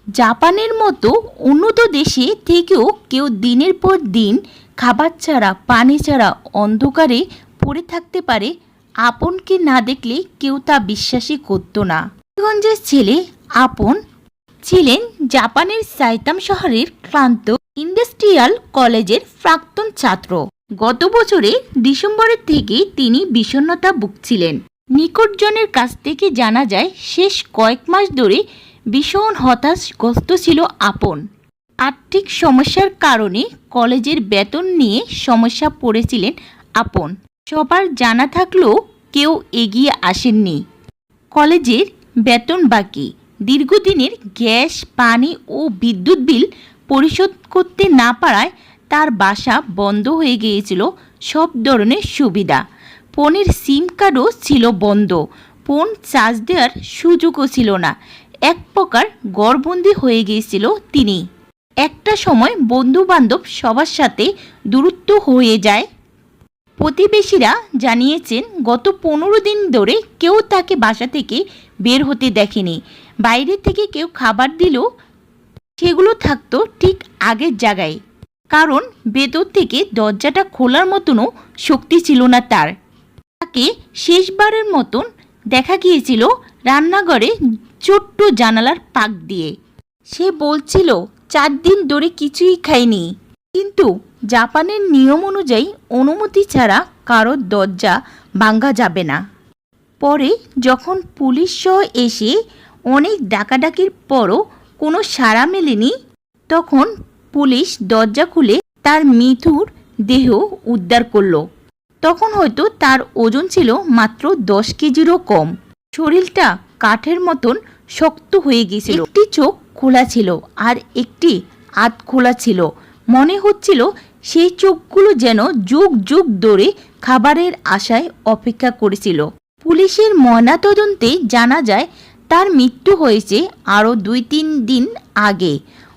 জাপানের মতো উন্নত দেশে থেকেও কেউ দিনের পর দিন খাবার ছাড়া পানি ছাড়া অন্ধকারে পড়ে থাকতে পারে, আপনকে না দেখলে কেউ তা বিশ্বাসই করতো না। গঞ্জের ছেলে আপন ছিলেন জাপানের সাইতাম শহরের ক্লান্ত ইন্ডাস্ট্রিয়াল কলেজের প্রাক্তন ছাত্র। গত বছরের ডিসেম্বরের থেকে তিনি বিষণ্ণতা ভুগছিলেন। নিকটজনের কাছ থেকে জানা যায় শেষ কয়েক মাস ধরে ভীষণ হতাশগ্রস্ত ছিল আপন। আর্থিক সমস্যার কারণে কলেজের বেতন নিয়ে সমস্যা পড়েছিলেন আপন। সবার জানা থাকলেও কেউ এগিয়ে আসেননি। কলেজের বেতন বাকি, দীর্ঘদিনের গ্যাস পানি ও বিদ্যুৎ বিল পরিশোধ করতে না পারায় তার বাসা বন্ধ হয়ে গিয়েছিল সব ধরনের সুবিধা। ফোনের সিম কার্ডও ছিল বন্ধ, ফোন চার্জ দেওয়ার সুযোগও ছিল না। এক প্রকার ঘরবন্দি হয়ে গিয়েছিল তিনি। একটা সময় বন্ধুবান্ধব সবার সাথে দূরত্ব হয়ে যায়। প্রতিবেশীরা জানিয়েছেন গত 15 দিন ধরে কেউ তাকে বাসা থেকে বের হতে দেখেনি। বাইরে থেকে কেউ খাবার দিলেও সেগুলো থাকতো ঠিক আগের জায়গায়, কারণ ভেতর থেকে দরজাটা খোলার মতনও শক্তি ছিল না তার। তাকে শেষবারের মতন দেখা গিয়েছিল রান্নাঘরে ছোট্ট জানালার পাক দিয়ে। সে বলছিল 4 দিন ধরে কিছুই খায়নি, কিন্তু জাপানের নিয়ম অনুযায়ী অনুমতি ছাড়া কারোর দরজা ভাঙা যাবে না। পরে যখন পুলিশ সহ এসে অনেক ডাকাডাকির পরও কোনো সাড়া মেলেনি, তখন পুলিশ দরজা খুলে তার মৃত্যুর দেহ উদ্ধার করলো। তখন হয়তো তার ওজন ছিল মাত্র 10 কেজিরও কম। শরীরটা কাঠের মতন শক্ত হয়ে গিয়েছিল। একটি চোখ খোলা ছিল আর একটি আধ খোলা ছিল। মনে হচ্ছিল সেই চোখগুলো যেন যুগ যুগ ধরে খাবারের আশায় অপেক্ষা করেছিল। পুলিশের ময়নাতদন্তে জানা যায় তার মৃত্যু হয়েছে আরও 2-3 দিন আগে।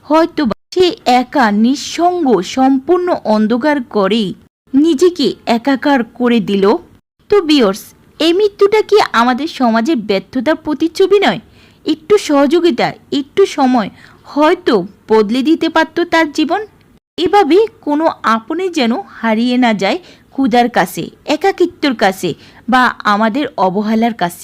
হয়তো সে একা নিঃসঙ্গ সম্পূর্ণ অন্ধকার করেই নিজেকে একাকার করে দিল। তো ভিউয়ার্স, এই মৃত্যুটা কি আমাদের সমাজের ব্যর্থতার প্রতিচ্ছবি নয়? একটু সহযোগিতা, একটু সময় হয়তো বদলে দিতে পারত তার জীবন। এভাবে কোনো আপনে যেন হারিয়ে না যায় ক্ষুধার কাছে, একাকিত্বর কাছে বা আমাদের অবহেলার কাছে।